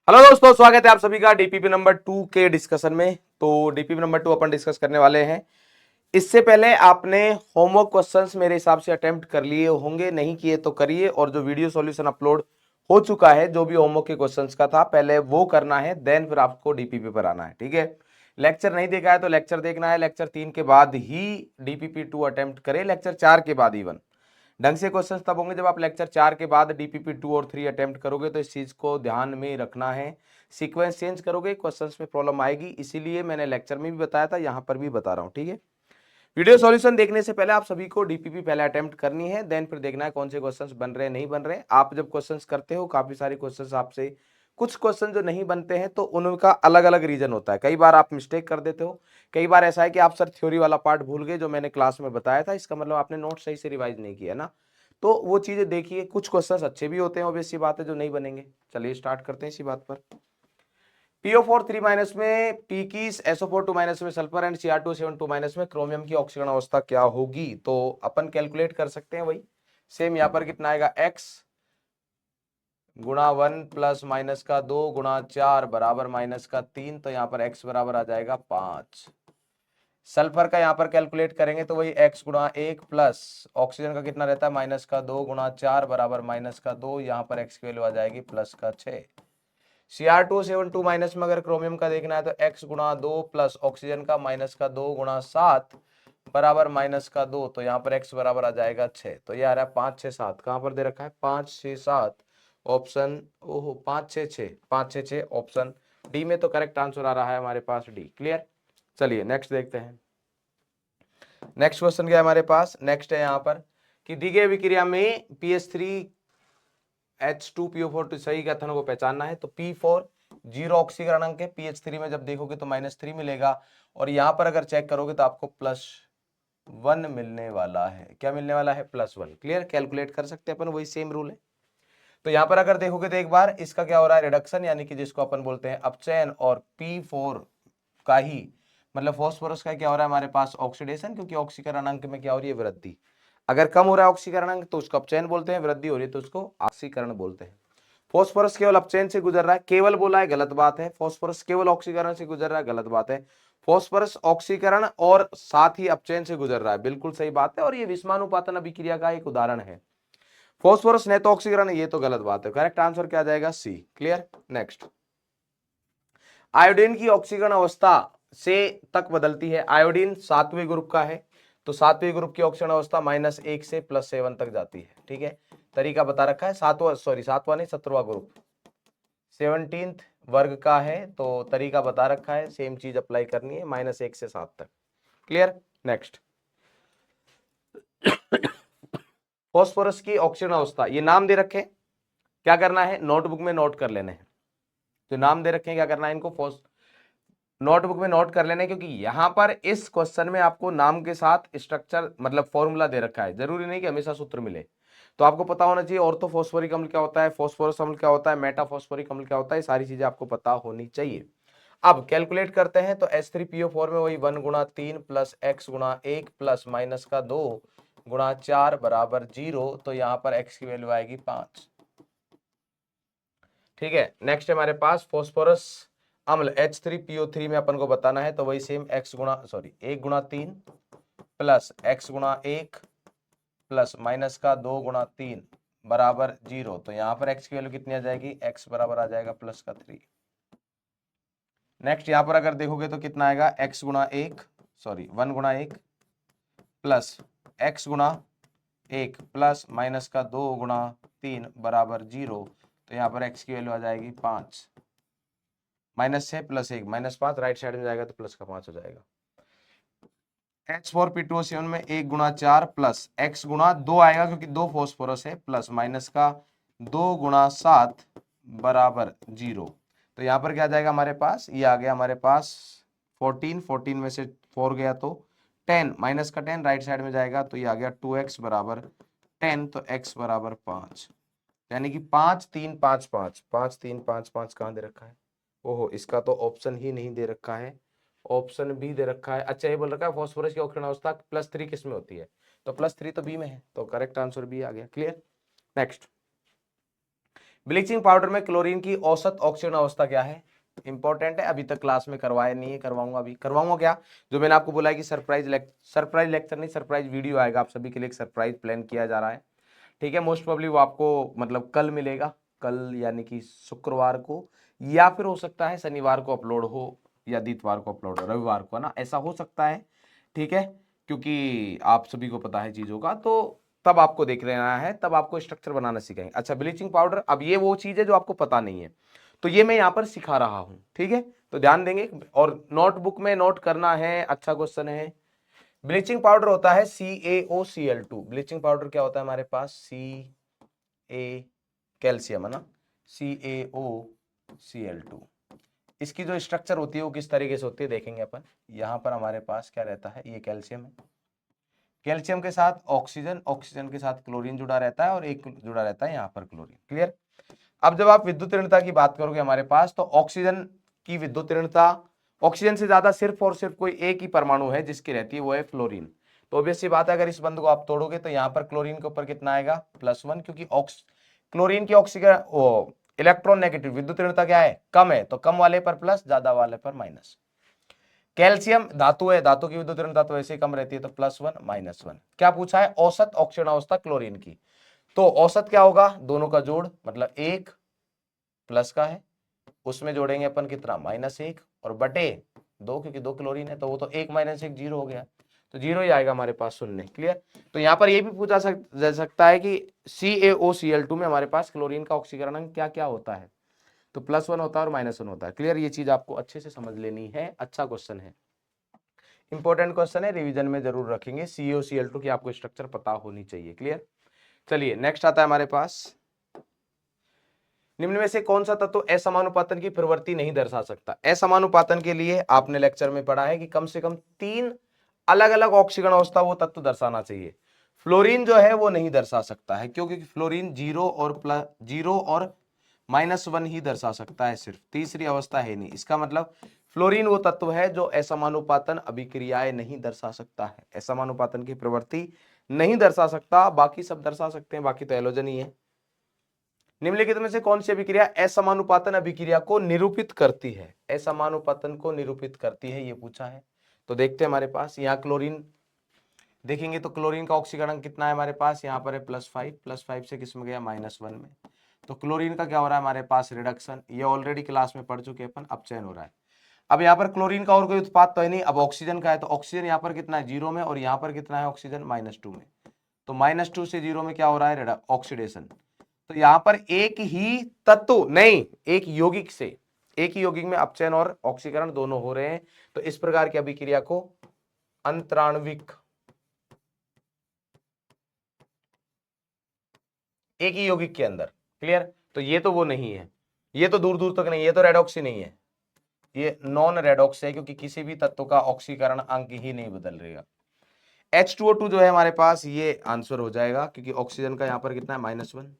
Hello दोस्तों, स्वागत है आप सभी का डीपीपी नंबर 2 के डिस्कशन में। तो डीपीपी नंबर 2 अपन डिस्कस करने वाले हैं। इससे पहले आपने होमवर्क क्वेश्चंस मेरे हिसाब से अटेम्प्ट कर लिए होंगे, नहीं किए तो करिए। और जो वीडियो सॉल्यूशन अपलोड हो चुका है जो भी होमवर्क के क्वेश्चंस का था, पहले वो करना है, देन फिर आपको डीपीपी पर आना है। ठीक है, लेक्चर नहीं देखा है तो लेक्चर देखना है। लेक्चर 3 के बाद ही डीपीपी 2 अटेम्प्ट करें, लेक्चर 4 के बाद इवन ढंग से क्वेश्चंस तब होंगे जब आप लेक्चर 4 के बाद डीपीपी 2 और 3 अटेम्प्ट करोगे। तो इस चीज को ध्यान में रखना है। सीक्वेंस चेंज करोगे क्वेश्चंस में प्रॉब्लम आएगी, इसीलिए मैंने लेक्चर में भी बताया था, यहां पर भी बता रहा हूं। ठीक है, वीडियो सॉल्यूशन देखने से पहले आप सभी को डीपीपी पहले अटेम्प्ट करनी है, देन फिर देखना है कौन से क्वेश्चंस बन रहे हैं नहीं बन रहे। आप जब क्वेश्चंस करते हो काफी सारे क्वेश्चंस आपसे कुछ क्वेश्चन जो नहीं बनते हैं तो उनका अलग अलग रीजन होता है। कई बार आप मिस्टेक कर देते हो, कई बार ऐसा है कि आप सर थ्योरी वाला पार्ट भूल गए जो मैंने क्लास में बताया था, इसका मतलब आपने नोट सही से रिवाइज नहीं किया ना। तो वो चीजें देखिए, कुछ क्वेश्चंस अच्छे भी होते हैं, ऑब्वियस सी बात है, जो नहीं बनेंगे। चलिए स्टार्ट करते हैं इसी बात पर। PO4 3 माइनस में पी की SO4 2 माइनस में सल्फर एंड Cr2 7 2 माइनस में क्रोमियम की ऑक्सीकरण अवस्था क्या होगी। तो अपन कैलकुलेट कर सकते हैं वही सेम। यहां पर कितना आएगा, x गुणा 1 प्लस माइनस का 2 गुणा 4 बराबर माइनस का 3। तो यहाँ पर x बराबर आ जाएगा 5। सल्फर का यहाँ पर कैलकुलेट करेंगे तो वही x गुणा 1 प्लस ऑक्सीजन का कितना रहता है, माइनस का 2 गुणा 4 बराबर माइनस का 2। यहाँ पर x की वैल्यू आ जाएगी प्लस का 6। Cr2 7 2 माइनस में अगर क्रोमियम का देखना है तो x गुणा 2 प्लस ऑक्सीजन का माइनस का 2 गुणा 7 बराबर माइनस का 2। तो यहाँ पर x बराबर आ जाएगा 6। तो ये आ रहा है 5 6 7, कहां पर दे रखा है, 5 6 7 ऑप्शन, ओहो 5 6 6 5 6 6 ऑप्शन डी में। तो करेक्ट आंसर आ रहा है हमारे पास डी। क्लियर, चलिए नेक्स्ट देखते हैं। नेक्स्ट क्वेश्चन क्या है हमारे पास, नेक्स्ट है यहाँ पर कि दी गई अभिक्रिया में PH3H2PO4 तो सही कथन को पहचानना है। तो P4 जीरो ऑक्सीकरण अंक है, PH3 में जब देखोगे तो -3 मिलेगा, और यहां पर अगर चेक करोगे तो आपको +1 मिलने वाला है। क्या मिलने वाला है, +1। क्लियर, कैलकुलेट कर सकते हैं अपन, वही सेम रूल है। तो यहां पर अगर देखोगे तो एक बार इसका क्या हो रहा है, रिडक्शन, यानी कि जिसको अपन बोलते हैं अपचयन, और P4 का ही मतलब फॉस्फोरस का क्या हो रहा है हमारे पास, ऑक्सीडेशन, क्योंकि ऑक्सीकरण अंक में क्या हो रही है, वृद्धि। अगर कम हो रहा है ऑक्सीकरण अंक तो उसको अपचयन बोलते हैं, वृद्धि हो रही है तो उसको ऑक्सीकरण बोलते हैं। फॉस्फोरस केवल अपचयन से गुजर रहा है, केवल बोला है, गलत बात है। फॉस्फोरस केवल ऑक्सीकरण से गुजर रहा है, गलत बात है। फॉस्फोरस ऑक्सीकरण और साथ ही अपचयन से गुजर रहा है, बिल्कुल सही बात है। और ये विस्मानुपातन अभिक्रिया का एक उदाहरण है। फॉस्फोरस ने तो ऑक्सीकरण, ये तो गलत बात है। करेक्ट आंसर क्या आ जाएगा, सी। Clear, next. आयोडीन की ऑक्सीकरण अवस्था से तक बदलती है। आयोडीन 7वें ग्रुप का है, तो 7वें ग्रुप की ऑक्सीकरण अवस्था -1 से +7 तक जाती है। ठीक है, तरीका बता रखा है। सातवां नहीं, 17वां ग्रुप 17th वर्ग का है, तो तरीका बता रखा है, सेम चीज अप्लाई करनी है, -1 से 7 तक। Clear, next. फॉस्फोरस की ऑक्सीकरण अवस्था, ये नाम दे रखे, क्या करना है, नोटबुक में नोट कर लेने हैं। तो नाम दे रखे हैं, क्या करना है इनको, नोटबुक में नोट कर लेने, क्योंकि यहां पर इस क्वेश्चन में आपको नाम के साथ स्ट्रक्चर मतलब फॉर्मूला दे रखा है। जरूरी नहीं कि हमेशा सूत्र मिले, तो आपको पता होना चाहिए ऑर्थोफॉस्फोरिक अम्ल क्या होता है, फॉस्फोरस अम्ल क्या होता है, मेटाफॉस्फोरिक अम्ल क्या होता है, सारी चीजें आपको पता होनी चाहिए। अब कैलकुलेट करते हैं तो H3PO4 में वही 1 गुणा 3 प्लस x गुणा 1 प्लस माइनस का 2 गुणा 4 बराबर 0। तो यहाँ पर x की वैल्यू आएगी 5। ठीक है, नेक्स्ट हमारे पास फॉस्फोरस अम्ल H3PO3 में अपन को बताना है, तो वही सेम 1 गुणा 3 प्लस x गुणा 1 प्लस माइनस का 2 गुणा 3 बराबर 0। तो यहाँ पर x की वैल्यू कितनी आ जाएगी, x बराबर आ जाएगा +3। नेक्स्ट यहाँ पर अगर देखोगे तो कितना आएगा, 1 गुणा 1 प्लस x गुणा 1 प्लस माइनस का 2 गुणा 3 बराबर 0। तो यहाँ पर x की वैल्यू आ जाएगी 5। -6 + 1 -5, राइट साइड में जाएगा तो प्लस का 5 हो जाएगा। H4P2O7 में 1 गुणा 4 प्लस x गुणा 2 आएगा, क्योंकि 2 फॉस्फोरस है, प्लस माइनस का 2 गुणा 7 बराबर 0। तो यहाँ पर क्या आ जाएगा हमारे पास, ये आ गया हमारे पास 14 में से 4 गया तो 10, माइनस का 10 राइट साइड में जाएगा, तो ये आ गया 2x बराबर 10। तो x बराबर 5, यानी कि 5 3 5 5 5 3 5 5 कहाँ दे रखा है, ओहो इसका तो ऑप्शन ही नहीं दे रखा है, ऑप्शन बी दे रखा है। अच्छा, ये बोल रखा है फॉस्फोरस की ऑक्सीकरण अवस्था +3 किस में होती है, तो +3 तो बी में है, तो करेक्ट आंसर बी आ गया। Clear, next. ब्लीचिंग पाउडर में क्लोरीन की औसत ऑक्सीजन अवस्था क्या है? इंपॉर्टेंट है, अभी तक क्लास में करवाया नहीं है, करवाऊंगा। अभी करवाऊंगा क्या, जो मैंने आपको बोला है कि सरप्राइज लेक्चर नहीं, सरप्राइज वीडियो आएगा आप सभी के लिए, एक सरप्राइज प्लान किया जा रहा है, ठीक है। मोस्ट प्रोबेबली वो आपको मतलब कल मिलेगा, कल यानी कि शुक्रवार को, या फिर हो सकता है शनिवार को अपलोड हो या इतवार को अपलोड हो, रविवार को, है ना, ऐसा हो सकता है, ठीक है, क्योंकि आप सभी को पता है चीजों का, तो तब आपको देख लेना है, तब आपको स्ट्रक्चर बनाना सीखेंगे। अच्छा, ब्लीचिंग पाउडर, अब ये वो चीज है जो आपको पता नहीं है, तो ये मैं यहाँ पर सिखा रहा हूं, ठीक है, तो ध्यान देंगे और नोटबुक में नोट करना है। अच्छा क्वेश्चन है। ब्लीचिंग पाउडर होता है CaOCl2। ब्लीचिंग पाउडर क्या होता है हमारे पास? Ca, कैल्शियम, है ना, CaOCl2। इसकी जो स्ट्रक्चर होती है वो किस तरीके से होती है देखेंगे अपन। यहाँ पर हमारे पास क्या रहता है, ये कैल्शियम है, कैल्शियम के साथ ऑक्सीजन, ऑक्सीजन के साथ क्लोरीन जुड़ा रहता है और एक जुड़ा रहता है यहाँ पर क्लोरीन। क्लियर। अब जब आप विद्युत ऋणता की बात करोगे हमारे पास, तो ऑक्सीजन की विद्युत ऋणता, ऑक्सीजन से ज्यादा सिर्फ और सिर्फ कोई एक ही परमाणु है जिसकी रहती है, वो है फ्लोरीन। तो ऑब्वियस सी बात है, अगर इस बंध को आप तोड़ोगे तो यहाँ पर क्लोरीन के ऊपर कितना आएगा? +1, क्योंकि क्लोरीन की ऑक्सीजन इलेक्ट्रॉन नेगेटिव विद्युत ऋणता क्या है? कम है, तो कम वाले पर प्लस, ज्यादा वाले पर माइनस। कैल्शियम धातु है, धातु की विद्युत ऋणता तो ऐसे ही कम रहती है, तो +1 -1। क्या पूछा है? औसत ऑक्सीजन अवस्था क्लोरीन की। तो औसत क्या होगा? दोनों का जोड़, मतलब 1 प्लस का है, उसमें जोड़ेंगे अपन कितना? -1 और बटे 2, क्योंकि 2 क्लोरीन है, तो वो तो 1 - 1 0 हो गया, तो 0 ही आएगा हमारे पास शून्य। क्लियर। तो यहाँ पर ये भी पूछा जा सकता है कि CaOCl2 में हमारे पास क्लोरीन का ऑक्सीकरण क्या क्या होता है, तो +1 होता है और -1 होता है। क्लियर, ये चीज आपको अच्छे से समझ लेनी है। अच्छा क्वेश्चन है, इंपॉर्टेंट क्वेश्चन है, रिवीजन में जरूर रखेंगे। CaOCl2 की आपको स्ट्रक्चर पता होनी चाहिए। क्लियर। चलिए नेक्स्ट आता है हमारे पास, निम्न में से कौन सा तत्व असमानुपातन की प्रवृत्ति नहीं दर्शा सकता? असमानुपातन के लिए आपने लेक्चर में पढ़ा है कि कम से कम 3 अलग अलग ऑक्सीकरण अवस्था वो तत्व दर्शाना चाहिए। फ्लोरीन जो है वो नहीं दर्शा सकता है, क्योंकि फ्लोरीन 0 और -1 ही दर्शा सकता है, सिर्फ तीसरी अवस्था है नहीं। इसका मतलब फ्लोरीन वो तत्व है जो असमानुपातन अभिक्रियाएं नहीं दर्शा सकता है, असमानुपातन की प्रवृत्ति नहीं दर्शा सकता। बाकी सब दर्शा सकते हैं, बाकी तो एलोजन ही है। निम्नलिखित में से कौन सी अभिक्रिया असमानुपातन अभिक्रिया को निरूपित करती है? असमानुपातन को निरूपित करती है, ये पूछा है। तो देखते हैं हमारे पास यहाँ क्लोरीन देखेंगे, तो क्लोरीन का ऑक्सीकरण कितना है हमारे पास? यहाँ पर है +5 से किस में गया? -1 में। तो क्लोरीन का क्या हो रहा है हमारे पास? रिडक्शन। ये ऑलरेडी क्लास में पढ़ चुके हैं अपन, अपचयन हो रहा है। अब यहाँ पर क्लोरीन का और कोई उत्पाद तो है नहीं, अब ऑक्सीजन का है, तो ऑक्सीजन यहाँ पर कितना है? 0 में, और यहाँ पर कितना है ऑक्सीजन? -2 में। तो -2 से 0 में क्या हो रहा है? ऑक्सीडेशन। तो यहां पर एक ही तत्व नहीं, एक यौगिक से, एक ही यौगिक में अपचयन और ऑक्सीकरण दोनों हो रहे हैं। तो इस प्रकार की अभिक्रिया को अंतराण्विक, एक ही यौगिक के अंदर। क्लियर। तो ये तो वो नहीं है, ये तो दूर दूर तक नहीं, ये तो रेडॉक्स ही नहीं है, ये नॉन रेडॉक्स है, क्योंकि किसी भी तत्व का ऑक्सीकरण अंक ही नहीं बदल रहेगा। H2O2 जो है हमारे पास, ये आंसर हो जाएगा, क्योंकि ऑक्सीजन का यहाँ पर कितना है? -1।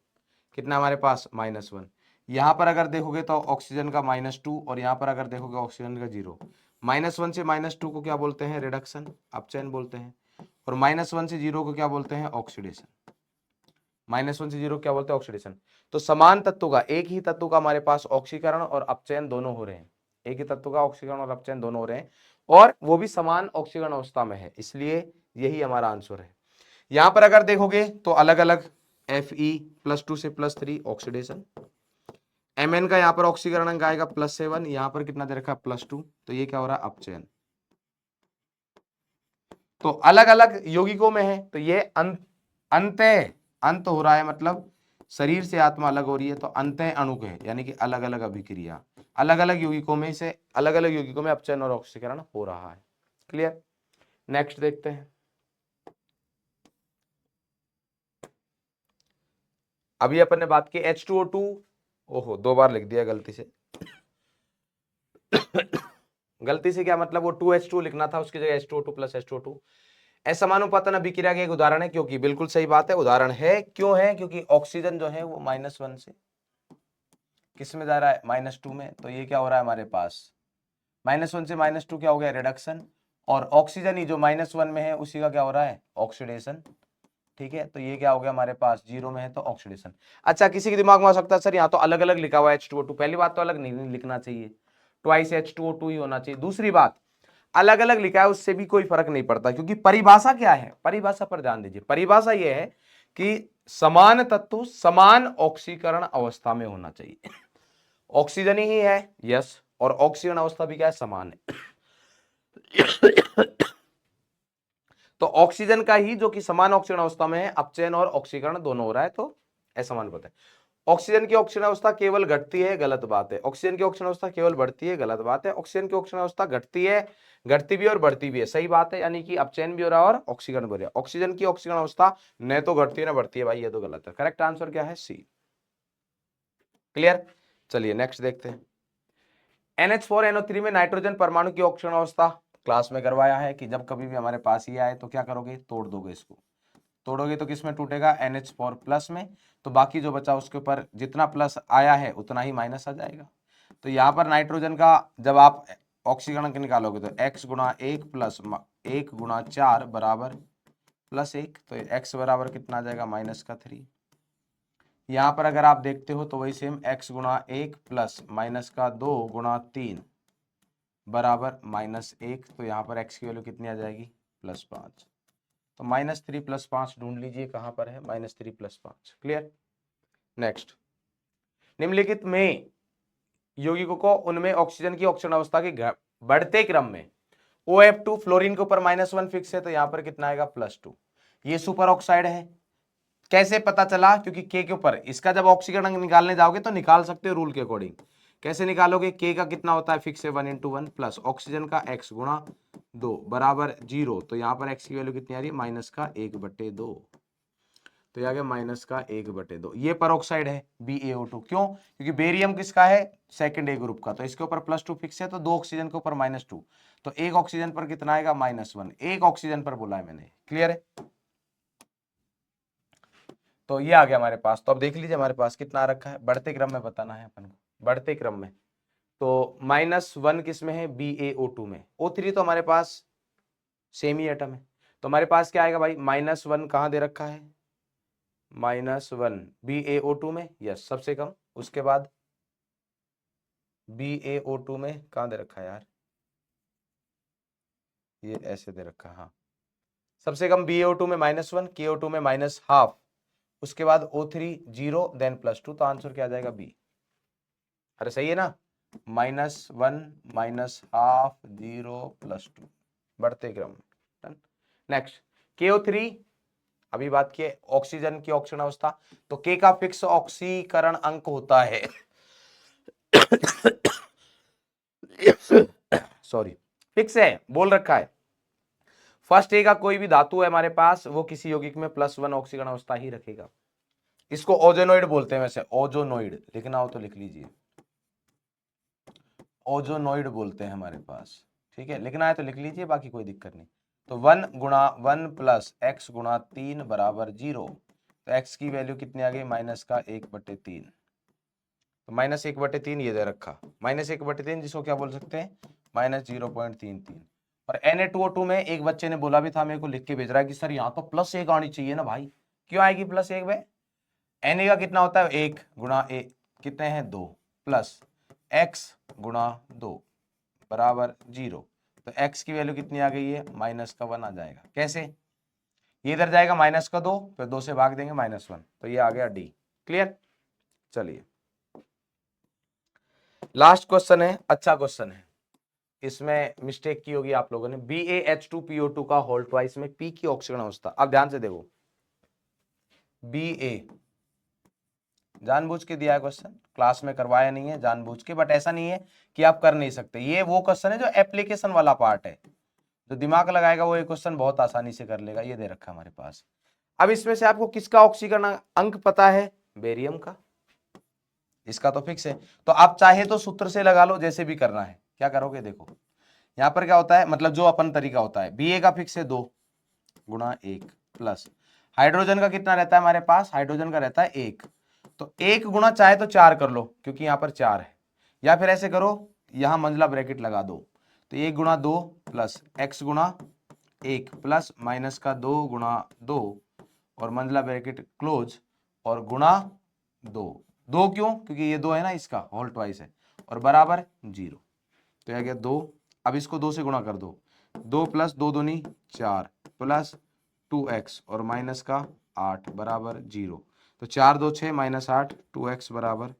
कितना हमारे पास? -1। यहाँ पर अगर देखोगे तो ऑक्सीजन का -2, और यहाँ पर अगर देखोगे ऑक्सीजन का 0। -1 से -2 को क्या बोलते हैं? रिडक्शन, अपचयन बोलते हैं। और -1 से 0 को क्या बोलते हैं? ऑक्सीडेशन। -1 से 0 क्या बोलते हैं? ऑक्सीडेशन। तो समान तत्व का, एक ही तत्व का हमारे पास ऑक्सीकरण और अपचयन दोनों हो रहे हैं, एक ही तत्व का ऑक्सीकरण और अपचयन दोनों हो रहे हैं, और वो भी समान ऑक्सीकरण अवस्था में है, इसलिए यही हमारा आंसर है। यहां पर अगर देखोगे तो अलग अलग Fe+2 से +3 ऑक्सीडेशन, Mn का यहाँ पर ऑक्सीकरण अंक आएगा +7, यहाँ पर कितना दे रखा है? +2, तो ये क्या हो रहा है? अपचयन। तो अलग अलग यौगिकों में है, तो ये अंत हो रहा है, मतलब शरीर से आत्मा अलग हो रही है, तो अंतः अणुक है, यानी कि अलग अलग अभिक्रिया, अलग अलग यौगिकों में से अलग अलग यौगिकों में अपचयन और ऑक्सीकरण हो रहा है। क्लियर। नेक्स्ट देखते हैं। अभी अपन ने बात की H2O2, ओहो 2 बार लिख दिया गलती से। गलती से क्या मतलब? वो 2H2 लिखना था, उसकी जगह H2O2 + H2O2। असमानुपातन अभिक्रिया का एक उदाहरण है, क्योंकि बिल्कुल सही बात है, उदाहरण है। क्यों है? क्योंकि ऑक्सीजन जो है वो -1 से किस में जा रहा है? -2 में। तो ये क्या हो रहा है हमारे पास? -1 से -2 क्या हो गया? रिडक्शन। और ऑक्सीजन ही जो -1 में है, उसी का क्या हो रहा है? ऑक्सीडेशन। ठीक है, तो ये क्या हो गया हमारे पास, 0 में है तो ऑक्सीडेशन। अच्छा, किसी के दिमाग में आ सकता है सर यहाँ तो अलग अलग लिखा हुआ है H2O2, पहली बात तो अलग नहीं लिखना चाहिए, ट्वाइस H2O2 ही होना चाहिए। दूसरी बात, अलग अलग लिखा है उससे भी कोई फर्क नहीं पड़ता, क्योंकि परिभाषा क्या है, परिभाषा पर ध्यान दीजिए। परिभाषा ये है कि समान तत्व समान ऑक्सीकरण अवस्था में होना चाहिए। ऑक्सीजन ही है, यस, और ऑक्सीजन अवस्था भी क्या है, समान है। तो ऑक्सीजन का ही जो कि समान ऑक्सीजन अवस्था में है, अपचयन और ऑक्सीकरण दोनों हो रहा है, तो असमान पद है। ऑक्सीजन की ऑक्सीजन अवस्था केवल घटती है, गलत बात है। ऑक्सीजन की ऑक्सीजन अवस्था केवल बढ़ती है, गलत बात है। ऑक्सीजन की ऑक्सीजन अवस्था घटती है, घटती भी और बढ़ती भी है, सही बात है, यानी कि अपचयन भी हो रहा है और ऑक्सीकरण भी हो रहा है। ऑक्सीजन की ऑक्सीजन अवस्था न तो घटती है ना बढ़ती है, भाई ये तो गलत है। करेक्ट आंसर क्या है, सी। क्लियर, चलिए नेक्स्ट देखते हैं। NH4NO3 में नाइट्रोजन परमाणु की ऑक्सीजन अवस्था क्लास में करवाया है कि जब कभी भी हमारे पास ये आए तो क्या करोगे, तोड़ दोगे इसको। तोड़ोगे तो किस में टूटेगा, NH4 प्लस में, तो बाकी जो बचा उसके ऊपर जितना प्लस आया है उतना ही माइनस आ जाएगा। तो यहाँ पर नाइट्रोजन का जब आप ऑक्सीकरण के निकालोगे तो x गुणा 1 प्लस 1 गुणा 4 बराबर +1, तो x बराबर कितना आ जाएगा, -3। यहाँ पर अगर आप देखते हो तो वही सेम x गुणा 1 प्लस -2 गुणा 3 बराबर -1, तो यहाँ पर x की वैल्यू कितनी आ जाएगी, +5। तो -3 + 5 ढूंढ लीजिए कहां पर है, -3 + 5। Clear, next. निम्नलिखित में यौगिकों को उनमें ऑक्सीजन की ऑक्सीजन अवस्था के बढ़ते क्रम में OF2 फ्लोरीन के ऊपर -1 फिक्स है, तो यहां पर कितना आएगा, +2। ये सुपर ऑक्साइड है। कैसे पता चला, क्योंकि के ऊपर इसका जब ऑक्सीकरण निकालने जाओगे तो निकाल सकते हो रूल के अकॉर्डिंग। कैसे निकालोगे, के का कितना होता है, फिक्स है 1 × 1 प्लस ऑक्सीजन का x गुणा 2 बराबर 0, तो यहाँ पर x की वैल्यू कितनी आ रही है, -1/2, तो ये आ गया -1/2। ये परऑक्साइड है BaO2, क्यों, क्योंकि बेरियम किसका है, सेकंड A ग्रुप का, तो इसके ऊपर +2 फिक्स है, तो 2 ऑक्सीजन के ऊपर -2, तो एक ऑक्सीजन पर कितना आएगा, -1, एक ऑक्सीजन पर बोला है मैंने। क्लियर है, तो ये आ गया हमारे पास। तो अब देख लीजिए हमारे पास कितना आ रखा है, बढ़ते क्रम में बताना है अपन को, बढ़ते क्रम में। तो -1 किस में है, BaO2 में। O3 तो हमारे पास सेम ही एटम है, तो हमारे पास क्या आएगा भाई, -1 कहाँ दे रखा है, -1 BaO2 में, यस सबसे कम। उसके बाद BaO2 में कहाँ दे रखा है यार, ये ऐसे दे रखा है, हाँ सबसे कम BaO2 में -1, KO2 में -½ उसके बाद O3 0 देन +2, तो आंसर क्या आ जाएगा, बी। अरे सही है ना, -1 -½ 0 +2 बढ़ते क्रम में। नेक्स्ट, KO3 अभी बात की ऑक्सीजन की ऑक्सीजन अवस्था, तो K का फिक्स ऑक्सीकरण अंक होता है सॉरी, फिक्स है, बोल रखा है। फर्स्ट ए का कोई भी धातु है हमारे पास, वो किसी यौगिक में +1 ऑक्सीकरण अवस्था ही रखेगा। इसको ओजोनोइड बोलते हैं, वैसे ओजोनोइड लिखना हो तो लिख लीजिए, ओजोनोइड बोलते हैं हमारे पास। ठीक है, लिखना है तो लिख लीजिए, बाकी कोई दिक्कत नहीं। तो 1 × 1 प्लस x × 3 बराबर 0, तो x की वैल्यू कितनी आ गई, -1/3, तो -1/3 ये दे रखा, -1/3 जिसको क्या बोल सकते हैं, -0.33। और Na2O2 में एक बच्चे ने बोला भी था, मेरे को लिख के भेज रहा है कि सर यहाँ तो +1 आनी चाहिए ना भाई, क्यों आएगी +1 में, Na का कितना होता है, 1 × 1 कितने हैं, 2 प्लस x × 2 बराबर 0, तो x की वैल्यू कितनी आ गई है, -1 आ जाएगा। कैसे, ये इधर जाएगा -2, फिर 2 से भाग देंगे -1, तो ये आ गया डी। क्लियर, चलिए लास्ट क्वेश्चन है, अच्छा क्वेश्चन है, इसमें मिस्टेक की होगी आप लोगों ने। BaH2PO2 का होल ट्वाइस में P की ऑक्सीकरण अवस्था, अब ध्यान से देखो, Ba जानबूझ के दिया है क्वेश्चन, क्लास में करवाया नहीं है जानबूझ के, बट ऐसा नहीं है कि आप कर नहीं सकते। ये वो क्वेश्चन है जो एप्लीकेशन वाला पार्ट है, जो दिमाग लगाएगा वो ये क्वेश्चन बहुत आसानी से कर लेगा। ये दे रखा है हमारे पास। अब इसमें से आपको किसका ऑक्सीकरण अंक पता है, बेरियम का, इसका तो फिक्स है, तो आप चाहे तो सूत्र से लगा लो, जैसे भी करना है। क्या करोगे, देखो यहाँ पर क्या होता है, मतलब जो अपन तरीका होता है, Ba का फिक्स है 2 × 1 प्लस हाइड्रोजन का कितना रहता है हमारे पास, हाइड्रोजन का रहता है 1, तो 1 गुणा चाहे तो 4 कर लो, क्योंकि यहाँ पर 4 है, या फिर ऐसे करो, यहाँ मंझला ब्रैकेट लगा दो, तो 1 × 2 प्लस x × 1 प्लस -2 × 2 और मंजिला ब्रैकेट क्लोज और गुणा 2 क्यों, क्योंकि ये 2 है ना, इसका होल ट्वाइस है, और बराबर 0। तो यह गया 2। अब इसको 2 से गुणा कर दो, 2 प्लस 2 दूनी 4 प्लस 2x और माइनस का 8 बराबर 0। तो 4 2 6 माइनस 8, 2x बराबर,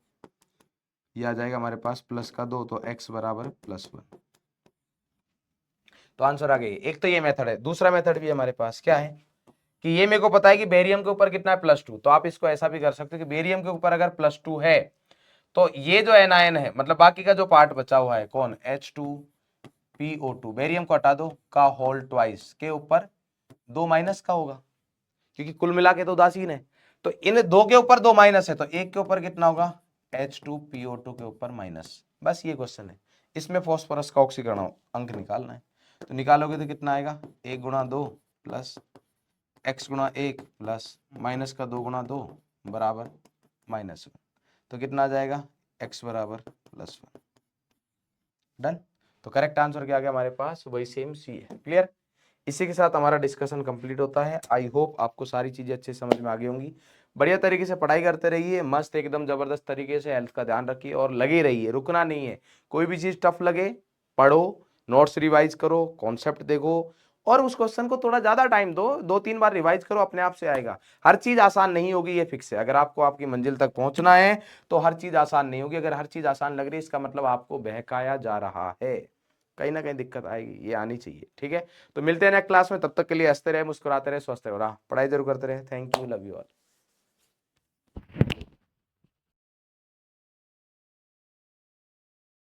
ये आ जाएगा हमारे पास प्लस का 2, तो x बराबर +1। तो आंसर आ गई। एक तो ये मेथड है, दूसरा मेथड भी हमारे पास क्या है कि ये मेरे को पता है कि बेरियम के ऊपर कितना है +2, तो आप इसको ऐसा भी कर सकते हो कि बेरियम के ऊपर अगर +2 है तो ये जो एनायन है, मतलब बाकी का जो पार्ट बचा हुआ है कौन, H2PO2, बेरियम को हटा दो, का होल ट्वाइस के ऊपर 2 माइनस का होगा, क्योंकि कुल मिला के तो उदासीन है। तो इन 2 के ऊपर 2 माइनस है, तो एक के ऊपर कितना होगा, H2PO2 के ऊपर माइनस। बस ये क्वेश्चन है, इसमें फॉस्फोरस का ऑक्सीकरण अंक निकालना है। तो निकालोगे तो कितना आएगा, 1 गुणा 2 प्लस x गुणा 1 प्लस माइनस का 2 गुणा 2 बराबर -1। तो कितना आ जाएगा, x बराबर +1। डन। तो करेक्ट आंसर क्या आ गया हमारे पास, वही सेम सी है। क्लियर। इसी के साथ हमारा डिस्कशन कंप्लीट होता है। आई होप आपको सारी चीजें अच्छे समझ में आ गई होंगी। बढ़िया तरीके से पढ़ाई करते रहिए, मस्त एकदम जबरदस्त तरीके से हेल्थ का ध्यान रखिए और लगे रहिए, रुकना नहीं है। कोई भी चीज टफ लगे पढ़ो, नोट्स रिवाइज करो, कॉन्सेप्ट देखो और उस क्वेश्चन को थोड़ा ज्यादा टाइम दो, 2-3 बार रिवाइज करो, अपने आप से आएगा। हर चीज आसान नहीं होगी, ये फिक्स है। अगर आपको आपकी मंजिल तक पहुंचना है तो हर चीज आसान नहीं होगी। अगर हर चीज आसान लग रही है इसका मतलब आपको बहकाया जा रहा है, कहीं ना कहीं दिक्कत आएगी, ये आनी चाहिए। ठीक है, तो मिलते हैं नेक्स्ट क्लास में, तब तक के लिए हंसते रहे, मुस्कुराते रहे, स्वस्थ रहे, पढ़ाई जरूर करते रहे। Thank you, love you all.